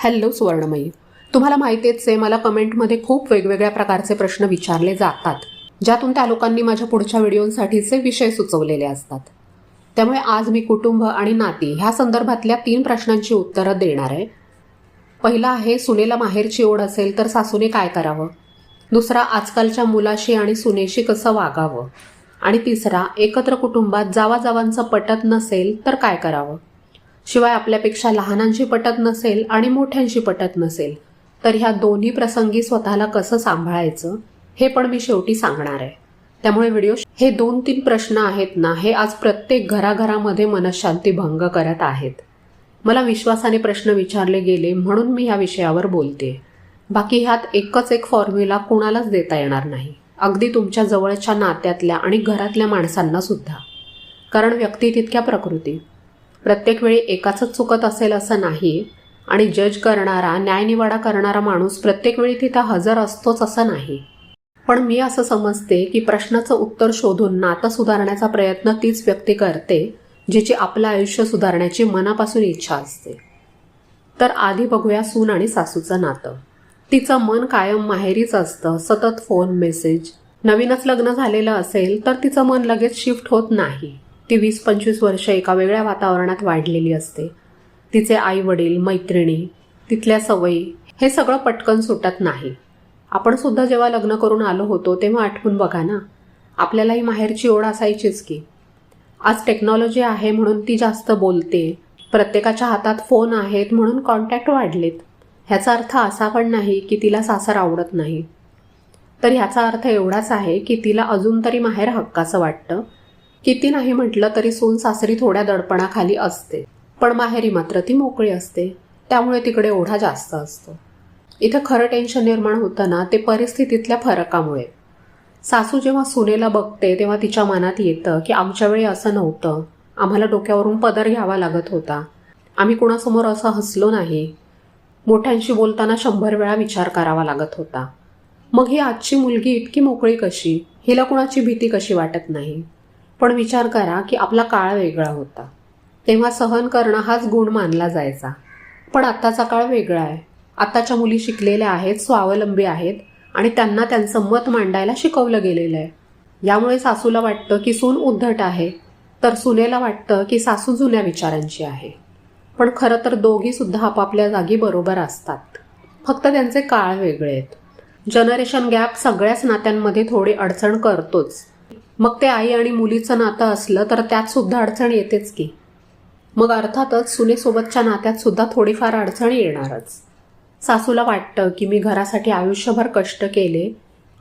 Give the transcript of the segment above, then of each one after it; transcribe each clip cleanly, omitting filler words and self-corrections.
Hello सुवर्णमयी, तुम्हाला माहितीच आहे मला कमेंटमध्ये खूप वेगवेगळ्या प्रकारचे प्रश्न विचारले जातात, ज्यातून त्या लोकांनी माझ्या पुढच्या व्हिडिओंसाठीचे विषय सुचवलेले असतात. त्यामुळे आज मी कुटुंब आणि नाती ह्या संदर्भातल्या 3 प्रश्नांची उत्तरं देणार आहे. पहिला आहे, सुनेला माहेरची ओढ असेल तर सासूने काय करावं? दुसरा, आजकालच्या मुलाशी आणि सुनेशी कसं वागावं? आणि तिसरा, एकत्र कुटुंबात जावाजावांचं पटत नसेल तर काय करावं? शिवाय आपल्यापेक्षा लहानांशी पटत नसेल आणि मोठ्यांशी पटत नसेल तर ह्या दोन्ही प्रसंगी स्वतःला कसं सांभाळायचं हे पण मी शेवटी सांगणार आहे. त्यामुळे व्हिडिओ हे 2-3 प्रश्न आहेत ना, हे आज प्रत्येक घराघरामध्ये मनशांती भंग करत आहेत. मला विश्वासाने प्रश्न विचारले गेले म्हणून मी ह्या विषयावर बोलते. बाकी ह्यात एकच एक फॉर्म्युला कुणालाच देता येणार नाही, अगदी तुमच्या जवळच्या नात्यातल्या आणि घरातल्या माणसांना सुद्धा. कारण व्यक्ती तितक्या प्रकृती. प्रत्येक वेळी एकाच चुकत असेल असं नाही, आणि जज करणारा, न्यायनिवाडा करणारा माणूस प्रत्येक वेळी तिथं हजर असतोच असं नाही. पण मी असं समजते की प्रश्नाचं उत्तर शोधून नातं सुधारण्याचा प्रयत्न तीच व्यक्ती करते जिची आपलं आयुष्य सुधारण्याची मनापासून इच्छा असते. तर आधी बघूया सून आणि सासूचं नातं. तिचं मन कायम माहेरीच असतं, सतत फोन, मेसेज. नवीनच लग्न झालेलं असेल तर तिचं मन लगेच शिफ्ट होत नाही. ती 20-25 वर्ष एका वेगळ्या वातावरणात वाढलेली असते. तिचे आई वडील, मैत्रिणी, तिथल्या सवयी, हे सगळं पटकन सुटत नाही. आपण सुद्धा जेव्हा लग्न करून आलो होतो तेव्हा आठवून बघा ना, आपल्यालाही माहेरची ओढ असायचीच की. आज टेक्नॉलॉजी आहे म्हणून ती जास्त बोलते, प्रत्येकाच्या हातात फोन आहेत म्हणून कॉन्टॅक्ट वाढलेत. ह्याचा अर्थ असा पण नाही की तिला सासर आवडत नाही. तर ह्याचा अर्थ एवढाच आहे की तिला अजून तरी माहेर हक्काचं वाटतं. किती नाही म्हटलं तरी सून सासरी थोड्या दडपणाखाली असते, पण माहेरी मात्र ती मोकळी असते. त्यामुळे तिकडे ओढा जास्त असतो. इथं खरं टेन्शन निर्माण होतं ना, ते परिस्थितीतल्या फरकामुळे. सासू जेव्हा सुनेला बघते तेव्हा तिच्या मनात येतं की आमच्या वेळी असं नव्हतं, आम्हाला डोक्यावरून पदर घ्यावा लागत होता, आम्ही कुणासमोर असं हसलो नाही, मोठ्यांशी बोलताना 100 वेळा विचार करावा लागत होता. मग ही आजची मुलगी इतकी मोकळी कशी? हिला कुणाची भीती कशी वाटत नाही? पण विचार करा की आपला काळ वेगळा होता. तेव्हा सहन करणं हाच गुण मानला जायचा. पण आत्ताचा काळ वेगळा आहे. आत्ताच्या मुली शिकलेल्या आहेत, स्वावलंबी आहेत आणि त्यांना त्यांचं मत मांडायला शिकवलं गेलेलं आहे. यामुळे सासूला वाटतं की सून उद्धट आहे, तर सुनेला वाटतं की सासू जुन्या विचारांची आहे. पण खरं तर दोघी सुद्धा आपापल्या जागी बरोबर असतात, फक्त त्यांचे काळ वेगळे आहेत. जनरेशन गॅप सगळ्याच नात्यांमध्ये थोडी अडचण करतोच. मग ते आई आणि मुलीचं नातं असलं तर त्यात सुद्धा अडचण येतेच की. मग अर्थातच सुनेसोबतच्या नात्यात सुद्धा थोडीफार अडचण येणारच. सासूला वाटतं की मी घरासाठी आयुष्यभर कष्ट केले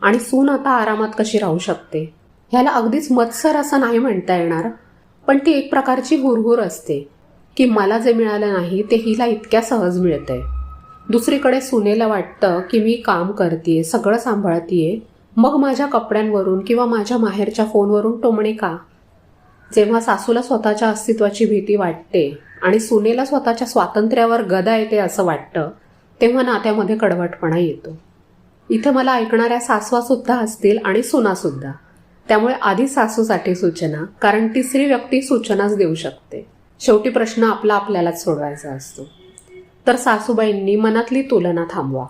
आणि सून आता आरामात कशी राहू शकते. ह्याला अगदीच मत्सर असं नाही म्हणता येणार, पण ती एक प्रकारची हुरहुर असते की मला जे मिळालं नाही ते हिला इतक्या सहज मिळतंय. दुसरीकडे सुनेला वाटतं की मी काम करतेय, सगळं सांभाळतेय, मग माझ्या कपड्यांवरून किंवा माझ्या माहेरच्या फोनवरून टोमणे का? जेव्हा सासूला स्वतःच्या अस्तित्वाची भीती वाटते आणि सुनेला स्वतःच्या स्वातंत्र्यावर गदा येते असं वाटतं, तेव्हा नात्यामध्ये कडवटपणा येतो. इथं मला ऐकणाऱ्या सासवा सुद्धा असतील आणि सुनासुद्धा. त्यामुळे आधी सासूसाठी सूचना, कारण तिसरी व्यक्ती सूचनाच देऊ शकते. शेवटी प्रश्न आपल्यालाच सोडवायचा असतो. तर सासूबाईंनी मनातली तुलना थांबवा.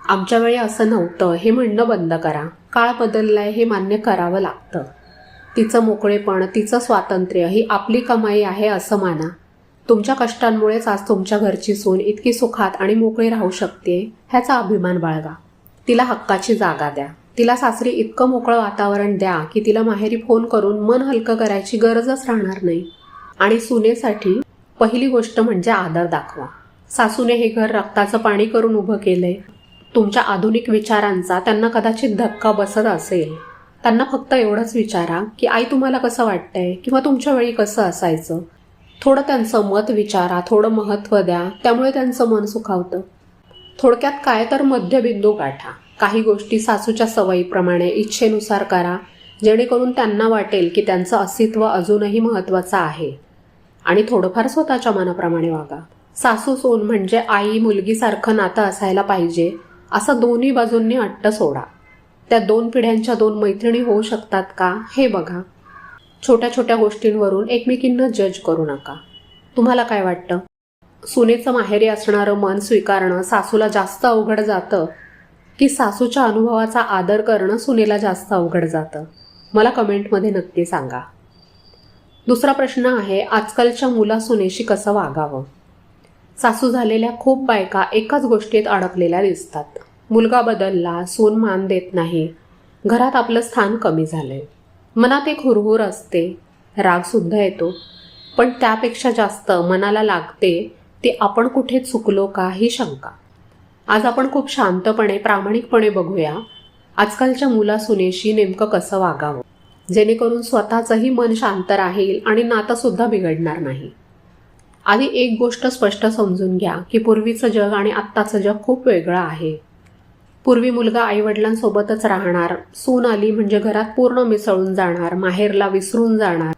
आमच्या वेळी असं नव्हतं हे म्हणणं बंद करा. काळ बदललाय हे मान्य करावं लागतं. तिचं मोकळेपण, तिचं स्वातंत्र्य ही आपली कमाई आहे असं माना. तुमच्या कष्टांमुळेच आज तुमच्या घरची सून इतकी सुखात आणि मोकळी राहू शकते, ह्याचा अभिमान बाळगा. तिला हक्काची जागा द्या. तिला सासरी इतकं मोकळं वातावरण द्या की तिला माहेरी फोन करून मन हलकं करायची गरजच राहणार नाही. आणि सुनेसाठी पहिली गोष्ट म्हणजे आदर दाखवा. सासूने हे घर रक्ताचं पाणी करून उभं केलंय. तुमच्या आधुनिक विचारांचा त्यांना कदाचित धक्का बसत असेल. त्यांना फक्त एवढंच विचारा की आई तुम्हाला कसं वाटतंय किंवा तुमच्या वेळी कसं असायचं. थोडं त्यांचं मत विचारा, थोडं महत्त्व द्या, त्यामुळे त्यांचं मन सुखावतं. थोडक्यात काय तर मध्यबिंदू गाठा. काही गोष्टी सासूच्या सवयीप्रमाणे इच्छेनुसार करा, जेणेकरून त्यांना वाटेल की त्यांचं अस्तित्व अजूनही महत्त्वाचं आहे. आणि थोडंफार स्वतःच्या मनाप्रमाणे वागा. सासू सून म्हणजे आई मुलगीसारखं नातं असायला पाहिजे असं दोन्ही बाजूंनी अट्ट सोडा. त्या 2 पिढ्यांच्या 2 मैत्रिणी होऊ शकतात का हे बघा. छोट्या छोट्या गोष्टींवरून एकमेकींना जज करू नका. तुम्हाला काय वाटतं? सुनेचं माहेरी असणारं मन स्वीकारणं सासूला जास्त अवघड जातं की सासूच्या अनुभवाचा आदर करणं सुनेला जास्त अवघड जातं? मला कमेंटमध्ये नक्की सांगा. दुसरा प्रश्न आहे, आजकालच्या मुला सुनेशी कसं वागावं? सासू झालेल्या खूप बायका एकाच गोष्टीत अडकलेल्या दिसतात. मुलगा बदलला, सून मान देत नाही, घरात आपलं स्थान कमी झालंय. मनात एक हुरहुर असते, रागसुद्धा येतो, पण त्यापेक्षा जास्त मनाला लागते ते आपण कुठे चुकलो का ही शंका. आज आपण खूप शांतपणे प्रामाणिकपणे बघूया आजकालच्या मुला सुनेशी नेमकं कसं वागावं, जेणेकरून स्वतःचंही मन शांत राहील आणि नातंसुद्धा बिघडणार नाही. आधी एक गोष्ट स्पष्ट समजून घ्या की पूर्वीचं जग आणि आत्ताचं जग खूप वेगळं आहे. पूर्वी मुलगा आईवडिलांसोबतच राहणार, सून आली म्हणजे घरात पूर्ण मिसळून जाणार, माहेरला विसरून जाणार,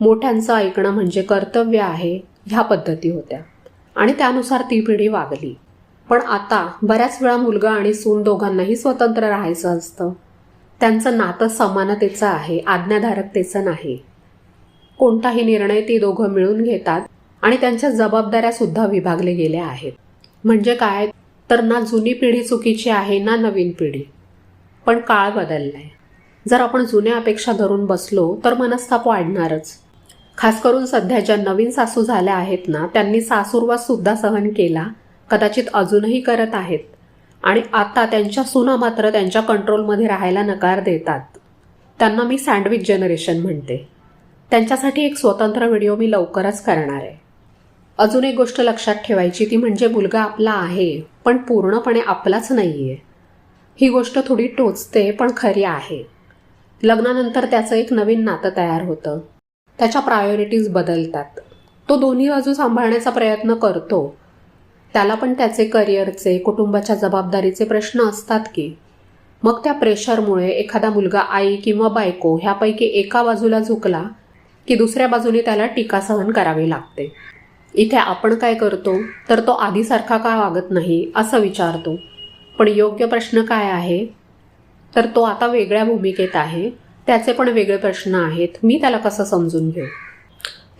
मोठ्यांचं ऐकणं म्हणजे कर्तव्य आहे, ह्या पद्धती होत्या आणि त्यानुसार ती पिढी वागली. पण आता बऱ्याच वेळा मुलगा आणि सून दोघांनाही स्वतंत्र राहायचं असतं. त्यांचं नातं समानतेचं आहे, आज्ञाधारकतेचं नाही. कोणताही निर्णय ती दोघं मिळून घेतात आणि त्यांच्या जबाबदाऱ्या सुद्धा विभागल्या गेल्या आहेत. म्हणजे काय तर ना जुनी पिढी चुकीची आहे ना नवीन पिढी, पण काळ बदललाय. जर आपण जुन्या अपेक्षा धरून बसलो तर मनस्ताप वाढणारच. खास करून सध्या ज्या नवीन सासू झाल्या आहेत ना, त्यांनी सासूरवास सुद्धा सहन केला, कदाचित अजूनही करत आहेत आणि आता त्यांच्या सुना मात्र त्यांच्या कंट्रोलमध्ये राहायला नकार देतात. त्यांना मी सँडविच जनरेशन म्हणते. त्यांच्यासाठी एक स्वतंत्र व्हिडिओ मी लवकरच करणार आहे. अजून एक गोष्ट लक्षात ठेवायची, ती म्हणजे मुलगा आपला आहे पण पूर्णपणे आपलाच नाहीये. ही गोष्ट थोडी टोचते पण खरी आहे. लग्नानंतर त्याचं एक नवीन नातं तयार होतं, त्याच्या प्रायोरिटीज बदलतात. तो दोन्ही बाजू सांभाळण्याचा प्रयत्न करतो. त्याला पण त्याचे करिअरचे, कुटुंबाच्या जबाबदारीचे प्रश्न असतात की. मग त्या प्रेशरमुळे एखादा मुलगा आई किंवा बायको ह्यापैकी एका बाजूला झुकला की दुसऱ्या बाजूने त्याला टीका सहन करावी लागते. इथे आपण काय करतो तर तो आधीसारखा का वागत नाही असं विचारतो. पण योग्य प्रश्न काय आहे तर तो आता वेगळ्या भूमिकेत आहे, त्याचे पण वेगळे प्रश्न आहेत, मी त्याला कसं समजून घेऊ.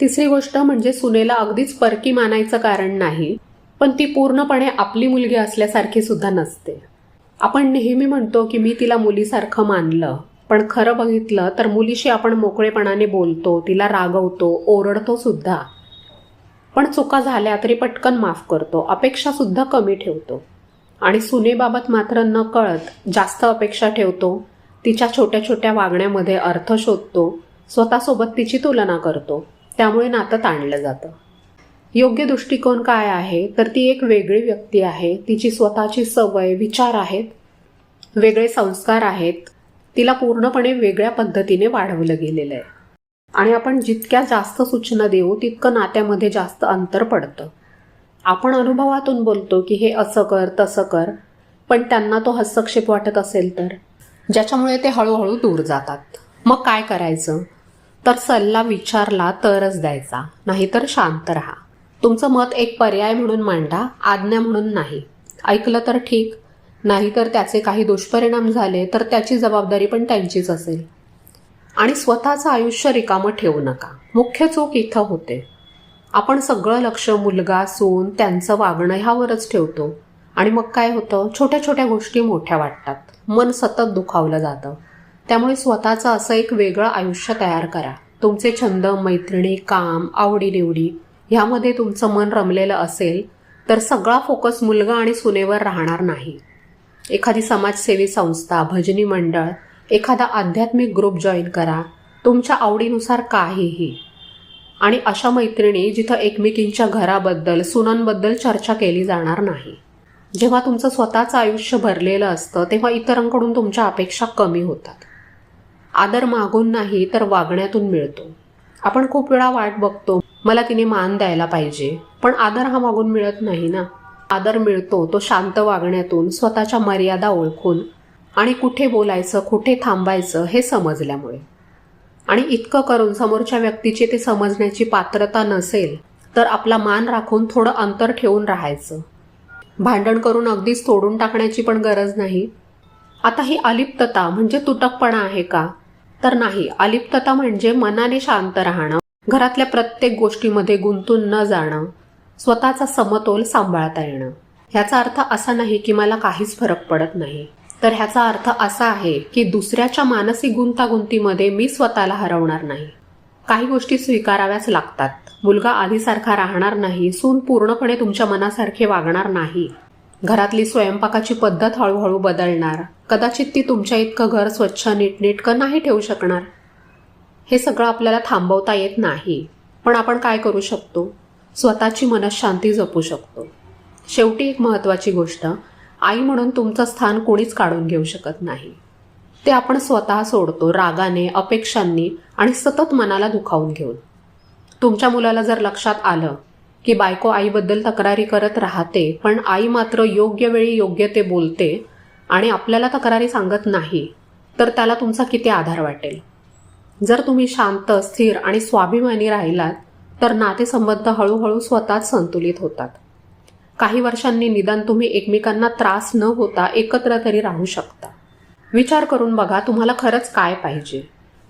तिसरी गोष्ट म्हणजे सुनेला अगदीच परकी मानायचं कारण नाही, पण ती पूर्णपणे आपली मुलगी असल्यासारखी सुद्धा नसते. आपण नेहमी म्हणतो की मी तिला मुलीसारखं मानलं, पण खरं बघितलं तर मुलीशी आपण मोकळेपणाने बोलतो, तिला रागवतो, ओरडतो सुद्धा. पण चुका झाल्या तरी पटकन माफ करतो, अपेक्षा सुद्धा कमी ठेवतो. आणि सुनेबाबत मात्र न कळत जास्त अपेक्षा ठेवतो, तिच्या छोट्या छोट्या वागण्यामध्ये अर्थ शोधतो, स्वतःसोबत तिची तुलना करतो. त्यामुळे नातं ताणलं जातं. योग्य दृष्टिकोन काय आहे तर ती एक वेगळी व्यक्ती आहे, तिची स्वतःची सवय, विचार आहेत, वेगळे संस्कार आहेत, तिला पूर्णपणे वेगळ्या पद्धतीने वाढवलं गेलेलं आहे. आणि आपण जितक्या जास्त सूचना देऊ तितकं नात्यामध्ये जास्त अंतर पडतं. आपण अनुभवातून बोलतो की हे असं कर तसं कर, पण त्यांना तो हस्तक्षेप वाटत असेल तर, ज्याच्यामुळे ते हळूहळू दूर जातात. मग काय करायचं तर सल्ला विचारला तरच द्यायचा, नाहीतर शांत राहा. तुमचं मत एक पर्याय म्हणून मांडा, आज्ञा म्हणून नाही. ऐकलं तर ठीक, नाहीतर त्याचे काही दुष्परिणाम झाले तर त्याची जबाबदारी पण त्यांचीच असेल. आणि स्वतःचं आयुष्य रिकामं ठेवू नका. मुख्य चूक इथं होते, आपण सगळं लक्ष मुलगा, सून, त्यांचं वागणं ह्यावरच ठेवतो आणि मग काय होतं, छोट्या छोट्या गोष्टी मोठ्या वाटतात, मन सतत दुखावलं जातं. त्यामुळे स्वतःचं असं एक वेगळं आयुष्य तयार करा. तुमचे छंद, मैत्रिणी, काम, आवडीनिवडी ह्यामध्ये तुमचं मन रमलेलं असेल तर सगळा फोकस मुलगा आणि सुनेवर राहणार नाही. एखादी समाजसेवी संस्था, भजनी मंडळ, एखादा आध्यात्मिक ग्रुप जॉईन करा, तुमच्या आवडीनुसार काहीही. आणि अशा मैत्रिणी जिथं एकमेकींच्या घराबद्दल, सुनांबद्दल चर्चा केली जाणार नाही. जेव्हा तुमचं स्वतःचं आयुष्य भरलेलं असतं तेव्हा इतरांकडून तुमच्या अपेक्षा कमी होतात. आदर मागून नाही तर वागण्यातून मिळतो. आपण खूप वेळा वाट बघतो, मला तिने मान द्यायला पाहिजे, पण आदर हा मागून मिळत नाही ना. आदर मिळतो तो शांत वागण्यातून, स्वतःच्या मर्यादा ओळखून आणि कुठे बोलायचं, कुठे थांबायचं हे समजल्यामुळे. आणि इतकं करून समोरच्या व्यक्तीची ते समजण्याची पात्रता नसेल तर आपला मान राखून थोडं अंतर ठेवून राहायचं. भांडण करून अगदीच तोडून टाकण्याची पण गरज नाही. आता ही अलिप्तता म्हणजे तुटकपणा आहे का तर नाही. अलिप्तता म्हणजे मनाने शांत राहणं, घरातल्या प्रत्येक गोष्टीमध्ये गुंतून न जाणं, स्वतःचा समतोल सांभाळता येणं. ह्याचा अर्थ असा नाही की मला काहीच फरक पडत नाही, तर ह्याचा अर्थ असा आहे की दुसऱ्याच्या मानसिक गुंतागुंतीमध्ये मी स्वतःला हरवणार नाही. काही गोष्टी स्वीकाराव्याच लागतात. मुलगा आधीसारखा राहणार नाही, सून पूर्णपणे तुमच्या मनासारखे वागणार नाही, घरातली स्वयंपाकाची पद्धत हळूहळू बदलणार, कदाचित ती तुमच्या इतकं घर स्वच्छ नीटनेटकं नाही ठेवू शकणार. हे सगळं आपल्याला थांबवता येत नाही, पण आपण काय करू शकतो? स्वतःची मनःशांती जपू शकतो. शेवटी एक महत्त्वाची गोष्ट, आई म्हणून तुमचं स्थान कोणीच काढून घेऊ शकत नाही. ते आपण स्वतः सोडतो, रागाने, अपेक्षांनी आणि सतत मनाला दुखावून घेऊन. तुमच्या मुलाला जर लक्षात आलं की बायको आईबद्दल तक्रारी करत राहते, पण आई मात्र योग्य वेळी योग्य ते बोलते आणि आपल्याला तक्रारी सांगत नाही, तर त्याला तुमचा किती आधार वाटेल? जर तुम्ही शांत, स्थिर आणि स्वाभिमानी राहिलात तर नातेसंबंध हळूहळू स्वतःच संतुलित होतात. काही वर्षांनी निदान तुम्ही एकमेकांना त्रास न होता एकत्र तरी राहू शकता. विचार करून बघा, तुम्हाला खरंच काय पाहिजे?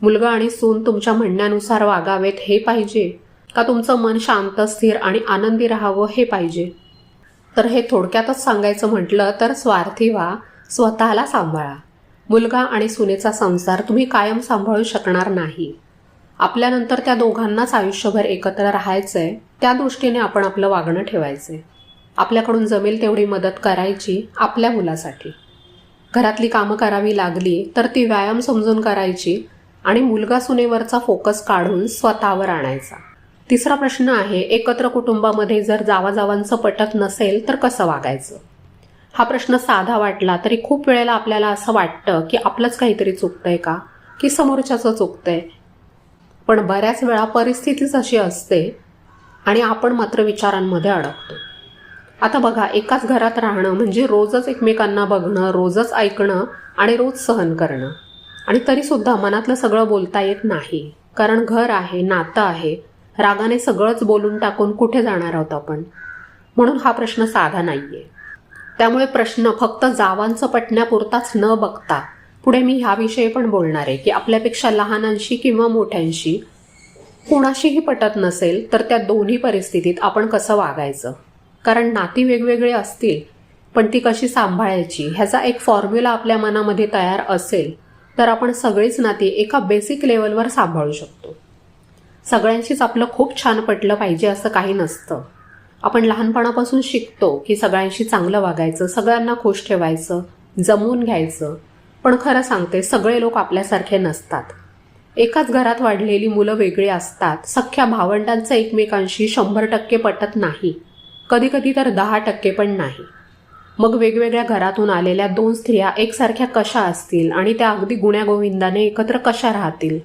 मुलगा आणि सून तुमच्या म्हणण्यानुसार वागावेत हे पाहिजे, का तुमचं मन शांत, स्थिर आणि आनंदी राहावं हे पाहिजे? तर हे थोडक्यातच सांगायचं म्हटलं तर स्वार्थी व्हा, स्वतःला सांभाळा. मुलगा आणि सुनेचा संसार तुम्ही कायम सांभाळू शकणार नाही. आपल्यानंतर त्या दोघांनाच आयुष्यभर एकत्र राहायचंय, त्या दृष्टीने आपण आपलं वागणं ठेवायचंय. आपल्याकडून जमेल तेवढी मदत करायची आपल्या मुलासाठी. घरातली कामं करावी लागली तर ती व्यायाम समजून करायची आणि मुलगा सुनेवरचा फोकस काढून स्वतःवर आणायचा. तिसरा प्रश्न आहे, एकत्र कुटुंबामध्ये जर जावाजावांचं पटत नसेल तर कसं वागायचं? हा प्रश्न साधा वाटला तरी खूप वेळेला आपल्याला असं वाटतं की आपलंच काहीतरी चुकतंय का, की समोरच्याचं चुकतंय. पण बऱ्याच वेळा परिस्थितीच अशी असते आणि आपण मात्र विचारांमध्ये अडकतो. आता बघा, एकाच घरात राहणं म्हणजे रोजच एकमेकांना बघणं, रोजच ऐकणं आणि रोज सहन करणं. आणि तरीसुद्धा मनातलं सगळं बोलता येत नाही, कारण घर आहे, नातं आहे. रागाने सगळंच बोलून टाकून कुठे जाणार आहोत आपण? म्हणून हा प्रश्न साधा नाहीये. त्यामुळे प्रश्न फक्त जावांचं पटण्यापुरताच न बघता पुढे मी ह्याविषयी पण बोलणार आहे की आपल्यापेक्षा लहानांशी किंवा मोठ्यांशी कुणाशीही पटत नसेल तर त्या दोन्ही परिस्थितीत आपण कसं वागायचं. कारण नाती वेगवेगळे असतील, पण ती कशी सांभाळायची ह्याचा एक फॉर्म्युला आपल्या मनामध्ये तयार असेल तर आपण सगळीच नाती एका बेसिक लेवलवर सांभाळू शकतो. सगळ्यांशीच आपलं खूप छान पटलं पाहिजे असं काही नसतं. आपण लहानपणापासून शिकतो की सगळ्यांशी चांगलं वागायचं, सगळ्यांना खुश ठेवायचं, जमवून घ्यायचं. पण खरं सांगते, सगळे लोक आपल्यासारखे नसतात. एकाच घरात वाढलेली मुलं वेगळी असतात. सख्ख्या भावंडांचं एकमेकांशी 100% पटत नाही, कधी कधी तर 10% पण नाही. मग वेगवेगळ्या घरातून आलेल्या दोन स्त्रिया एकसारख्या कशा असतील आणि त्या अगदी गुण्यागोविंदाने एकत्र कशा राहतील?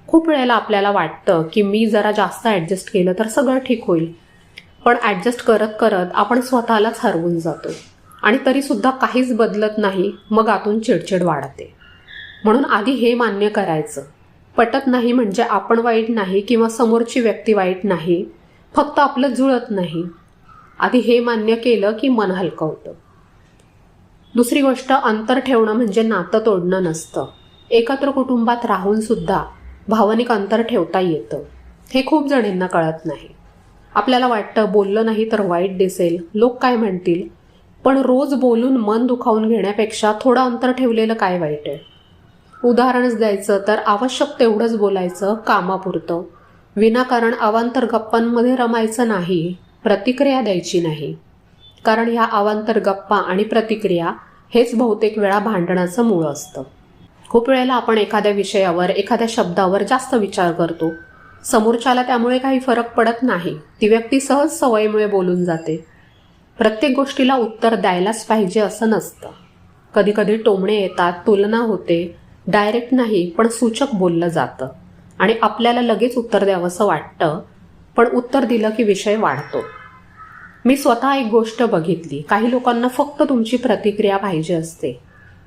खूप वेळेला आपल्याला वाटतं की मी जरा जास्त ॲडजस्ट केलं तर सगळं ठीक होईल, पण ॲडजस्ट करत करत आपण स्वतःलाच हरवून जातो आणि तरीसुद्धा काहीच बदलत नाही. मग आतून चिडचिड वाढते. म्हणून आधी हे मान्य करायचं, पटत नाही म्हणजे आपण वाईट नाही किंवा समोरची व्यक्ती वाईट नाही, फक्त आपलं जुळत नाही. आधी हे मान्य केलं की मन हलकं होतं. दुसरी गोष्ट, अंतर ठेवणं म्हणजे नातं तोडणं नसतं. एकत्र कुटुंबात राहून सुद्धा भावनिक अंतर ठेवता येतं. हे खूप जणींना कळत नाही. आपल्याला वाटतं बोललं नाही तर वाईट दिसेल, लोक काय म्हणतील. पण रोज बोलून मन दुखावून घेण्यापेक्षा थोडं अंतर ठेवलेलं काय वाईट आहे? उदाहरणच द्यायचं तर आवश्यक तेवढंच बोलायचं, कामापुरतं. विनाकारण अवांतर गप्पांमध्ये रमायचं नाही, प्रतिक्रिया द्यायची नाही. कारण ह्या अवांतर गप्पा आणि प्रतिक्रिया हेच बहुतेक वेळा भांडणाचं मूळ असतं. खूप वेळेला आपण एखाद्या विषयावर, एखाद्या शब्दावर जास्त विचार करतो. समोरच्याला त्यामुळे काही फरक पडत नाही. ती व्यक्ती सहज सवयीमुळे बोलून जाते. प्रत्येक गोष्टीला उत्तर द्यायलाच पाहिजे असं नसतं. कधी कधी टोमणे येतात, तुलना होते. डायरेक्ट नाही पण सूचक बोललं जातं आणि आपल्याला लगेच उत्तर द्यावंसं वाटतं, पण उत्तर दिलं की विषय वाढतो. मी स्वतः एक गोष्ट बघितली, काही लोकांना फक्त तुमची प्रतिक्रिया पाहिजे असते.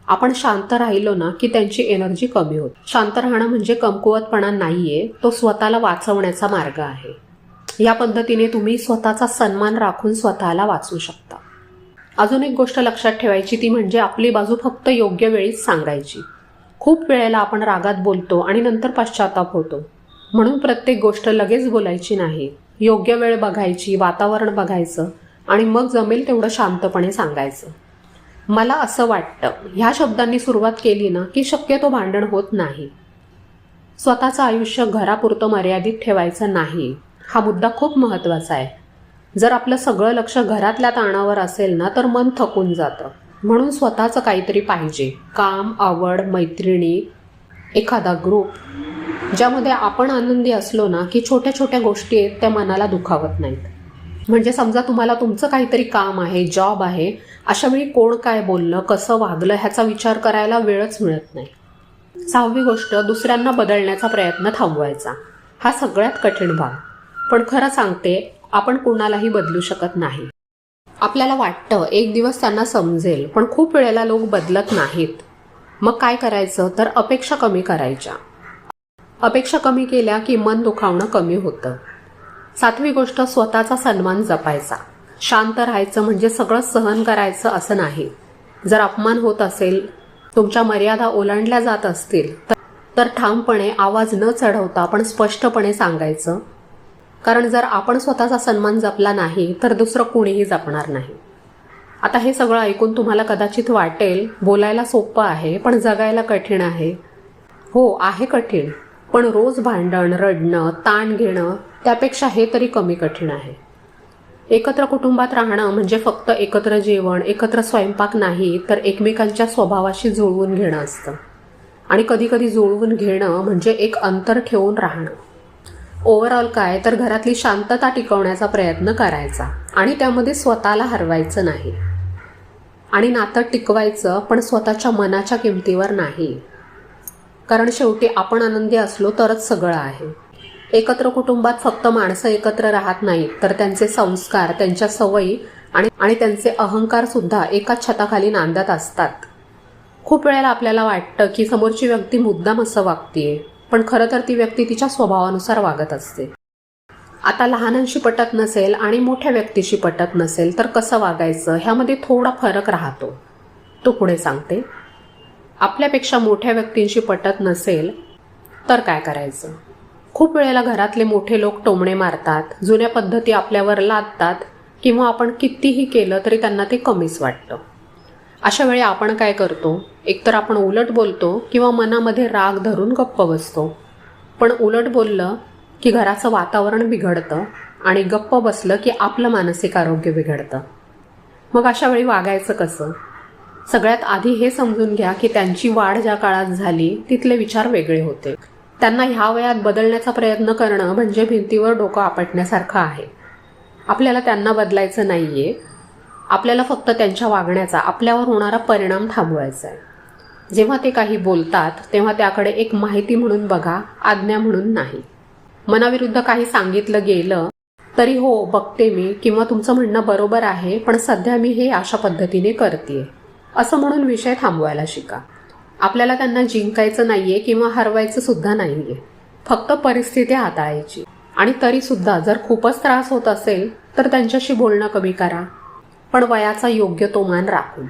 आपण शांत राहिलो ना की त्यांची एनर्जी कमी होते. शांत राहणं म्हणजे कमकुवतपणा नाहीये, तो स्वतःला वाचवण्याचा मार्ग आहे. या पद्धतीने तुम्ही स्वतःचा सन्मान राखून स्वतःला वाचवू शकता. अजून एक गोष्ट लक्षात ठेवायची, ती म्हणजे आपली बाजू फक्त योग्य वेळीच सांगायची. खूप वेळेला आपण रागात बोलतो आणि नंतर पश्चाताप होतो. म्हणून प्रत्येक गोष्ट लगेच बोलायची नाही. योग्य वेळ बघायची, वातावरण बघायचं आणि मग जमेल तेवढं शांतपणे सांगायचं. मला असं वाटतं, ह्या शब्दांनी सुरुवात केली ना की शक्यतो भांडण होत नाही. स्वतःचं आयुष्य घरापुरतं मर्यादित ठेवायचं नाही, हा मुद्दा खूप महत्त्वाचा आहे. जर आपलं सगळं लक्ष घरातल्या ताणावर असेल ना तर मन थकून जातं. म्हणून स्वतःचं काहीतरी पाहिजे, काम, आवड, मैत्रिणी, एखादा ग्रुप, ज्यामध्ये आपण आनंदी असलो ना की छोट्या छोट्या गोष्टी आहेत त्या मनाला दुखावत नाहीत. म्हणजे समजा तुम्हाला तुमचं काहीतरी काम आहे, जॉब आहे, अशावेळी कोण काय बोललं, कसं वागलं ह्याचा विचार करायला वेळच मिळत नाही. 6वी गोष्ट, दुसऱ्यांना बदलण्याचा प्रयत्न थांबवायचा. हा सगळ्यात कठीण भाग. पण खरं सांगते, आपण कुणालाही बदलू शकत नाही. आपल्याला वाटतं एक दिवस त्यांना समजेल, पण खूप वेळेला लोक बदलत नाहीत. मग काय करायचं तर अपेक्षा कमी करायच्या. अपेक्षा कमी केल्या की मन दुखावणं कमी होतं. 7वी गोष्ट, स्वतःचा सन्मान जपायचा. शांत राहायचं म्हणजे सगळं सहन करायचं असं नाही. जर अपमान होत असेल, तुमच्या मर्यादा ओलांडल्या जात असतील तर ठामपणे आवाज न चढवता आपण स्पष्टपणे सांगायचं. कारण जर आपण स्वतःचा सन्मान जपला नाही तर दुसरं कोणीही जपणार नाही. आता हे सगळं ऐकून तुम्हाला कदाचित वाटेल बोलायला सोपं आहे पण जगायला कठीण आहे. हो, आहे कठीण, पण रोज भांडण, रडणं, ताण घेणं त्यापेक्षा हे तरी कमी कठीण आहे. एकत्र कुटुंबात राहणं म्हणजे फक्त एकत्र जेवण, एकत्र स्वयंपाक नाही, तर एकमेकांच्या स्वभावाशी जुळवून घेणं असतं. आणि कधीकधी जुळवून घेणं म्हणजे एक अंतर ठेवून राहणं. ओव्हरऑल काय तर घरातली शांतता टिकवण्याचा प्रयत्न करायचा आणि त्यामध्ये स्वतःला हरवायचं नाही. आणि नातं टिकवायचं, पण स्वतःच्या मनाच्या किमतीवर नाही. कारण शेवटी आपण आनंदी असलो तरच सगळं आहे. एकत्र कुटुंबात फक्त माणसं एकत्र राहत नाहीत, तर त्यांचे संस्कार, त्यांच्या सवयी आणि त्यांचे अहंकार सुद्धा एकाच छताखाली नांदत असतात. खूप वेळेला आपल्याला वाटतं की समोरची व्यक्ती मुद्दाम असं वागतीये, पण खरं तर ती व्यक्ती तिच्या स्वभावानुसार वागत असते. आता लहानांशी पटत नसेल आणि मोठ्या व्यक्तीशी पटत नसेल तर कसं वागायचं ह्यामध्ये थोडा फरक राहतो. तो पुढे सांगते. आपल्यापेक्षा मोठ्या व्यक्तींशी पटत नसेल तर काय करायचं? खूप वेळेला घरातले मोठे लोक टोमणे मारतात, जुन्या पद्धती आपल्यावर लादतात किंवा आपण कितीही केलं तरी त्यांना ते कमीच वाटतं. अशा वेळी आपण काय करतो? एकतर आपण उलट बोलतो किंवा मनामध्ये राग धरून गप्प बसतो. पण उलट बोललं की घराचं वातावरण बिघडतं आणि गप्प बसलं की आपलं मानसिक आरोग्य बिघडतं. मग अशा वेळी वागायचं कसं? सगळ्यात आधी हे समजून घ्या की त्यांची वाढ ज्या काळात झाली तिथले विचार वेगळे होते. त्यांना ह्या वयात बदलण्याचा प्रयत्न करणं म्हणजे भिंतीवर डोकं आपटण्यासारखं आहे. आपल्याला त्यांना बदलायचं नाहीये, आपल्याला फक्त त्यांच्या वागण्याचा आपल्यावर होणारा परिणाम थांबवायचा आहे. जेव्हा ते काही बोलतात तेव्हा त्याकडे एक माहिती म्हणून बघा, आज्ञा म्हणून नाही. मनाविरुद्ध काही सांगितलं गेलं तरी हो बघते मी किंवा तुमचं म्हणणं बरोबर आहे, पण सध्या मी हे अशा पद्धतीने करतेय असं म्हणून विषय थांबवायला शिका. आपल्याला त्यांना जिंकायचं नाहीये किंवा हरवायचं सुद्धा नाहीये, फक्त परिस्थिती हाताळायची. आणि तरी सुद्धा जर खूपच त्रास होत असेल तर त्यांच्याशी बोलणं कमी करा, पण वयाचा योग्य तो मान राखून.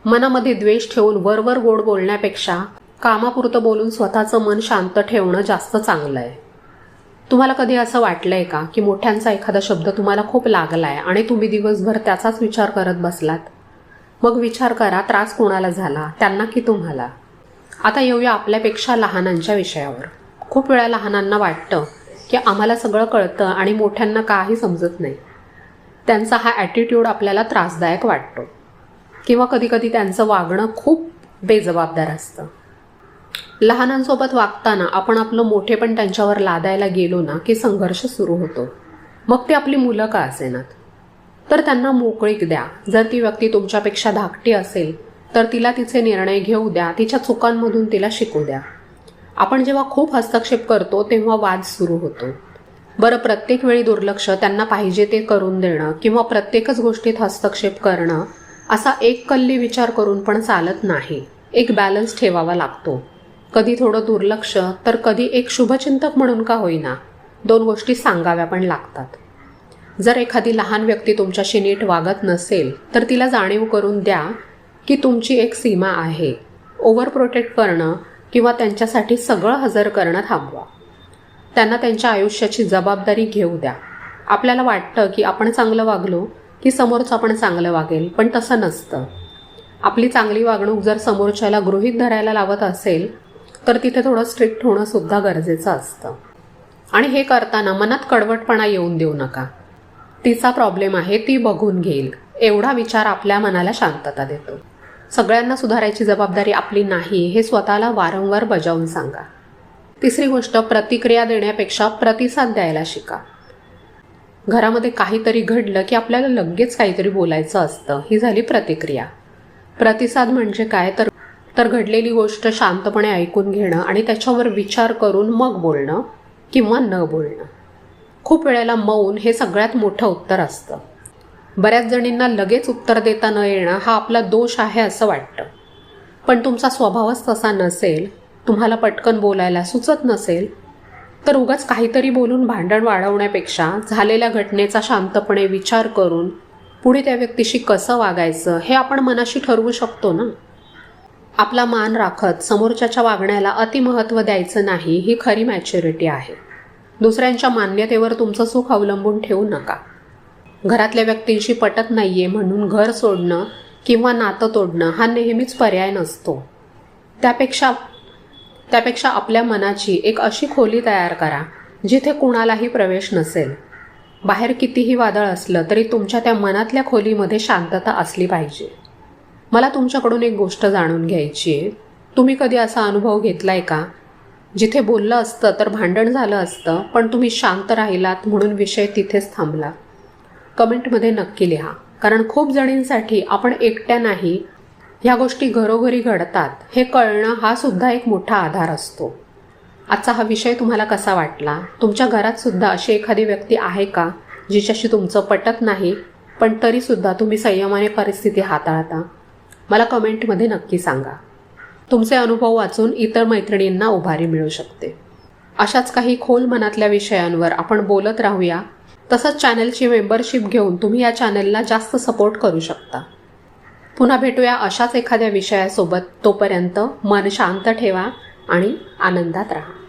मनामध्ये द्वेष ठेवून वरवर गोड बोलण्यापेक्षा कामापुरतं बोलून स्वतःचं मन शांत ठेवणं जास्त चांगलं आहे. तुम्हाला कधी असं वाटलंय का की मोठ्यांचा एखादा शब्द तुम्हाला खूप लागलाय आणि तुम्ही दिवसभर त्याचाच विचार करत बसलात? मग विचार करा, त्रास कोणाला झाला, त्यांना की तुम्हाला? आता येऊया आपल्यापेक्षा लहानांच्या विषयावर. खूप वेळा लहानांना वाटतं की आम्हाला सगळं कळतं आणि मोठ्यांना काही समजत नाही. त्यांचा हा ॲटिट्यूड आपल्याला त्रासदायक वाटतो किंवा कधीकधी त्यांचं वागणं खूप बेजबाबदार असतं. लहानांसोबत वागताना आपण आपलं मोठेपण त्यांच्यावर लादायला गेलो ना की संघर्ष सुरू होतो. मग ती आपली मुलं का असेनात, तर त्यांना मोकळीक द्या. जर ती व्यक्ती तुमच्यापेक्षा धाकटी असेल तर तिला तिचे निर्णय घेऊ द्या, तिच्या चुकांमधून तिला शिकू द्या. आपण जेव्हा खूप हस्तक्षेप करतो तेव्हा वाद सुरू होतो. बरं, प्रत्येक वेळी दुर्लक्ष, त्यांना पाहिजे ते करून देणं किंवा प्रत्येकच गोष्टीत हस्तक्षेप करणं असा एक कल्ली विचार करून पण चालत नाही. एक बॅलन्स ठेवावा लागतो. कधी थोडं दुर्लक्ष तर कधी एक शुभचिंतक म्हणून का होईना 2 गोष्टी सांगाव्या पण लागतात. जर एखादी लहान व्यक्ती तुमच्याशी नीट वागत नसेल तर तिला जाणीव करून द्या की तुमची एक सीमा आहे. ओव्हर प्रोटेक्ट करणं किंवा त्यांच्यासाठी सगळं हजर करणं थांबवा. त्यांना त्यांच्या आयुष्याची जबाबदारी घेऊ द्या. आपल्याला वाटतं की आपण चांगलं वागलो की समोरचं पण चांगलं वागेल, पण तसं नसतं. आपली चांगली वागणूक जर समोरच्याला गृहीत धरायला लावत असेल तर तिथे थोडं स्ट्रिक्ट होणं सुद्धा गरजेचं असतं. आणि हे करताना मनात कडवटपणा येऊन देऊ नका. तिचा प्रॉब्लेम आहे, ती बघून घेईल, एवढा विचार आपल्या मनाला शांतता देतो. सगळ्यांना सुधारायची जबाबदारी आपली नाही हे स्वतःला वारंवार बजावून सांगा. तिसरी गोष्ट, प्रतिक्रिया देण्यापेक्षा प्रतिसाद द्यायला शिका. घरामध्ये काहीतरी घडलं की आपल्याला लगेच काहीतरी बोलायचं असतं, ही झाली प्रतिक्रिया. प्रतिसाद म्हणजे काय तर घडलेली गोष्ट शांतपणे ऐकून घेणं आणि त्याच्यावर विचार करून मग बोलणं किंवा न बोलणं. खूप वेळेला मौन हे सगळ्यात मोठं उत्तर असतं. बऱ्याच जणींना लगेच उत्तर देता न येणं हा आपला दोष आहे असं वाटतं. पण तुमचा स्वभावच तसा नसेल, तुम्हाला पटकन बोलायला सुचत नसेल, तर उगाच काहीतरी बोलून भांडण वाढवण्यापेक्षा झालेल्या घटनेचा शांतपणे विचार करून पुढे त्या व्यक्तीशी कसं वागायचं हे आपण मनाशी ठरवू शकतो ना. आपला मान राखत समोरच्याच्या वागण्याला अतिमहत्त्व द्यायचं नाही, ही खरी मॅच्युरिटी आहे. दुसऱ्यांच्या मान्यतेवर तुमचं सुख अवलंबून ठेवू नका. घरातल्या व्यक्तींशी पटत नाहीये म्हणून घर सोडणं किंवा नातं तोडणं हा नेहमीच पर्याय नसतो. त्यापेक्षा आपल्या मनाची एक अशी खोली तयार करा जिथे कुणालाही प्रवेश नसेल. बाहेर कितीही वादळ असलं तरी तुमच्या त्या मनातल्या खोलीमध्ये शांतता असली पाहिजे. मला तुमच्याकडून एक गोष्ट जाणून घ्यायची आहे. तुम्ही कधी असा अनुभव घेतलाय का जिथे बोललं असतं तर भांडण झालं असतं, पण तुम्ही शांत राहिलात म्हणून विषय तिथेच थांबला? कमेंटमध्ये नक्की लिहा, कारण खूप जणींसाठी आपण एकट्या नाही, ह्या गोष्टी घरोघरी घडतात हे कळणं हा सुद्धा एक मोठा आधार असतो. आजचा हा विषय तुम्हाला कसा वाटला? तुमच्या घरात सुद्धा अशी एखादी व्यक्ती आहे का जिच्याशी तुमचं पटत नाही पण तरीसुद्धा तुम्ही संयमाने परिस्थिती हाताळता? मला कमेंटमध्ये नक्की सांगा. तुमचे अनुभव वाचून इतर मैत्रिणींना उभारी मिळू शकते. अशाच काही खोल मनातल्या विषयांवर आपण बोलत राहूया. तसंच चॅनलची मेंबरशिप घेऊन तुम्ही या चॅनलला जास्त सपोर्ट करू शकता. पुन्हा भेटूया अशाच एखाद्या विषयासोबत. तोपर्यंत मन शांत ठेवा आणि आनंदात राहा.